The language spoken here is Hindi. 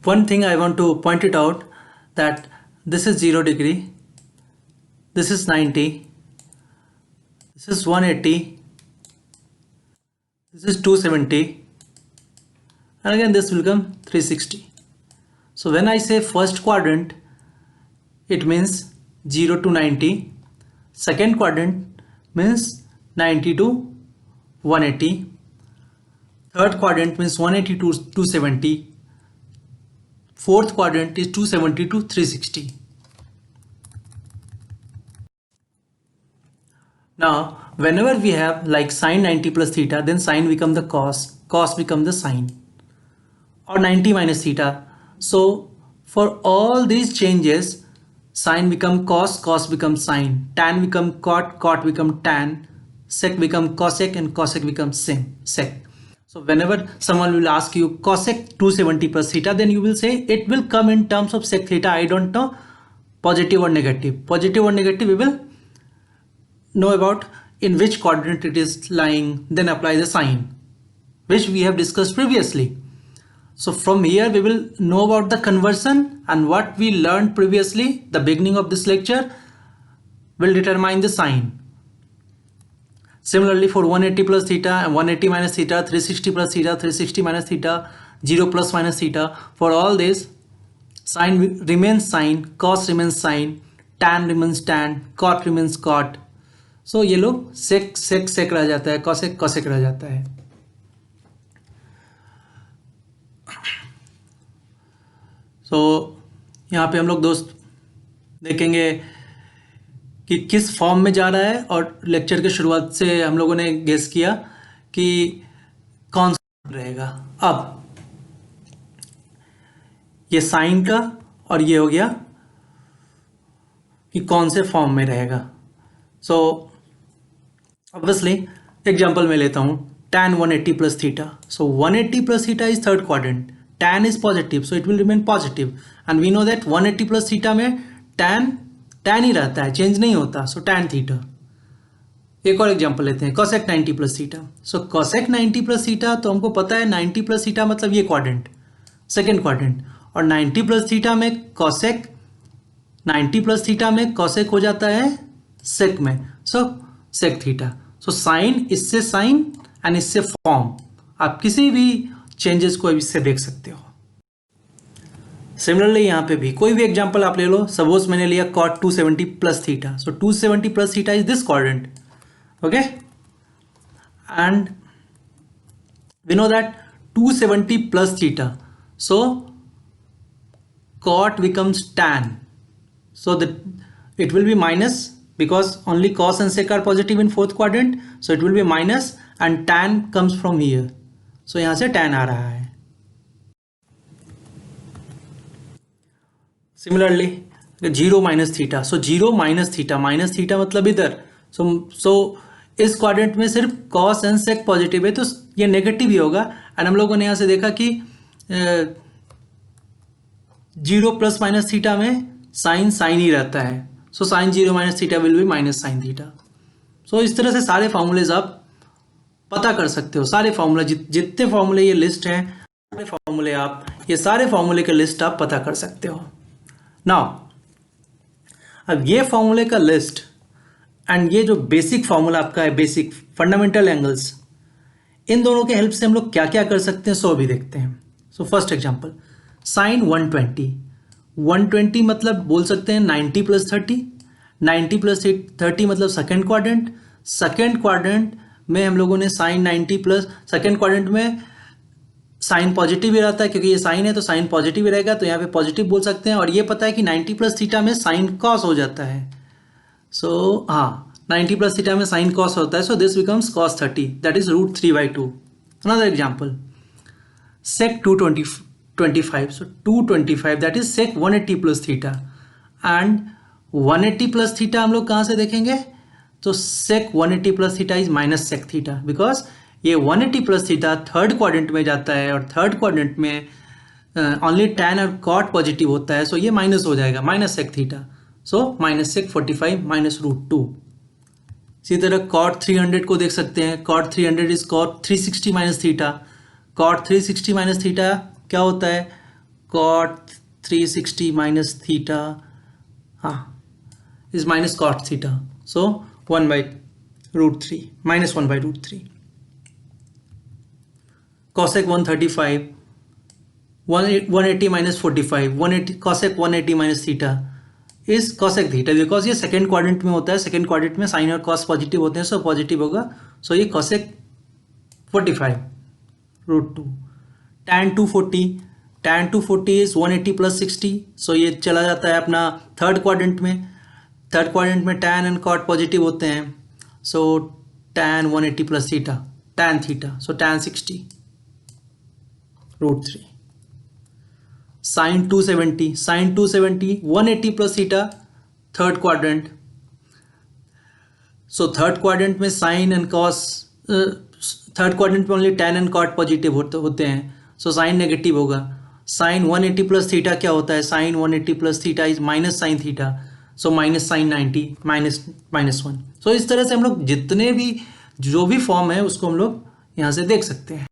one thing I want to point it out, that this is 0 degree, this is 90, this is 180, this is 270, and again this will become 360. So when I say first quadrant, it means 0 to 90, second quadrant means 90 to 180, third quadrant means 180 to 270, fourth quadrant is 270 to 360. Now whenever we have like sine 90 plus theta, then sine become the cos, cos become the sine, or 90 minus theta. So for all these changes, sine become cos, cos become sine, tan become cot, cot become tan, sec become cosec, and cosec becomes sec. So whenever someone will ask you cosec 270 plus theta, then you will say it will come in terms of sec theta. I don't know positive or negative. Positive or negative we will know about in which quadrant it is lying, then apply the sign, which we have discussed previously. So from here we will know about the conversion, and what we learned previously, the beginning of this lecture, will determine the sign. Similarly for 180 plus theta and 180 minus theta, 360 plus theta, 360 minus theta, 0 plus minus theta, for all this sine remains sine, cos remains sine, tan remains tan, cot remains cot. So ये लोग sec sec sec रह जाता है, cosec cosec रह जाता है. तो यहाँ पे हम लोग दोस्त देखेंगे कि किस फॉर्म में जा रहा है, और लेक्चर के शुरुआत से हम लोगों ने गेस किया कि कौन सा रहेगा. अब ये साइन का और ये हो गया कि कौन से फॉर्म में रहेगा. सो ऑब्वियसली एग्जांपल मैं लेता हूँ tan 180 plus theta. So 180 plus theta is third quadrant. Tan is positive, so it will remain positive, and we know that 180 plus theta में tan ही रहता है, चेंज नहीं होता. So tan theta. एक और एग्जांपल लेते हैं cosec 90 plus theta. So cosec 90 plus theta, तो हमको पता है 90 plus theta मतलब ये क्वाड्रेंट, सेकेंड क्वाड्रेंट, और 90 plus theta में cosec 90 plus theta में cosec हो जाता है sec में, so sec theta. So sine इससे साइन एंड इससे फॉर्म, आप किसी भी चेंजेस को इससे देख सकते हो. सिमिलरली यहाँ पे भी कोई भी एग्जांपल आप ले लो. सपोज मैंने लिया cot 270 plus theta. So 270 plus theta is this quadrant, okay, and we know that 270 plus theta, so cot becomes tan, so that it will be minus because only cos and sec are positive in fourth quadrant, so it will be minus and tan comes from here. So यहाँ से tan आ रहा है. Similarly 0 minus theta, so 0 minus theta, minus theta मतलब इधर, so इस क्वाड्रेंट में सिर्फ cos and sec पॉजिटिव है, तो ये नेगेटिव ही होगा. एंड हम लोगों ने यहाँ से देखा कि 0 प्लस माइनस थीटा में साइन साइन ही रहता है, so sine 0 minus theta will be minus sine theta. So इस तरह से सारे फॉर्मूलेज आप पता कर सकते हो. सारे फॉर्मूले जितने फॉर्मूले ये लिस्ट हैं, सारे फॉर्मूले आप, ये सारे फॉर्मूले के लिस्ट आप पता कर सकते हो. नाउ अब ये फॉर्मूले का लिस्ट एंड ये जो बेसिक फॉर्मूला आपका है, बेसिक फंडामेंटल एंगल्स, इन दोनों के हेल्प से हम लोग क्या क्या कर सकते हैं, सो अभी देखते हैं. सो फर्स्ट एग्जांपल साइन 120 मतलब बोल सकते हैं 90 प्लस 30, 90 प्लस 30 मतलब सेकेंड क्वाड्रेंट. सेकेंड क्वाड्रेंट में हम लोगों ने साइन 90 प्लस, सेकेंड क्वाड्रेंट में साइन पॉजिटिव ही रहता है क्योंकि ये साइन है, तो साइन पॉजिटिव ही रहेगा, तो यहाँ पे पॉजिटिव बोल सकते हैं. और ये पता है कि 90 प्लस थीटा में साइन कॉस हो जाता है. सो हाँ, 90 प्लस थीटा में साइन कॉस होता है, so this becomes cos 30, that is √3/2. Another example sec 225, so 225 that is sec 180 plus theta, and 180 plus theta हम लोग कहाँ से देखेंगे, तो sec 180 plus theta is minus sec theta, because ये 180 plus theta थर्ड क्वाड्रेंट में जाता है, और थर्ड क्वाड्रेंट में ओनली tan और cot पॉजिटिव होता है, सो ये माइनस हो जाएगा, minus sec theta, so minus sec 45 minus √2. इसी तरह cot 300 को देख सकते हैं, cot 300 is cot 360 minus theta. cot 360 minus theta क्या होता है, कॉट 360 माइनस थीटा, हाँ is minus cot theta, so 1/√3 minus 1/√3. Cosec 135 180 minus 45 180 cosec 180 minus theta is cosec theta, because ये सेकेंड क्वाड्रेंट में होता है. सेकेंड क्वाड्रेंट में साइन और कॉस पॉजिटिव होते हैं, सो पॉजिटिव होगा. सो ये cosec 45√2. tan 240 is 180 plus 60, so ये चला जाता है अपना थर्ड क्वाड्रेंट में. थर्ड क्वाड्रेंट में tan एंड कॉट पॉजिटिव होते हैं, so tan 180 plus theta tan theta, so tan 60√3. sin 270 180 plus theta third quadrant. So third quadrant में sine and cos, third quadrant में only tan and cot positive होते हैं, सो साइन नेगेटिव होगा. साइन 180 प्लस थीटा क्या होता है? Sine 180 plus theta is minus sine theta, so minus sine 90 -1. So इस तरह से हम लोग जितने भी जो भी फॉर्म है उसको हम लोग यहाँ से देख सकते हैं.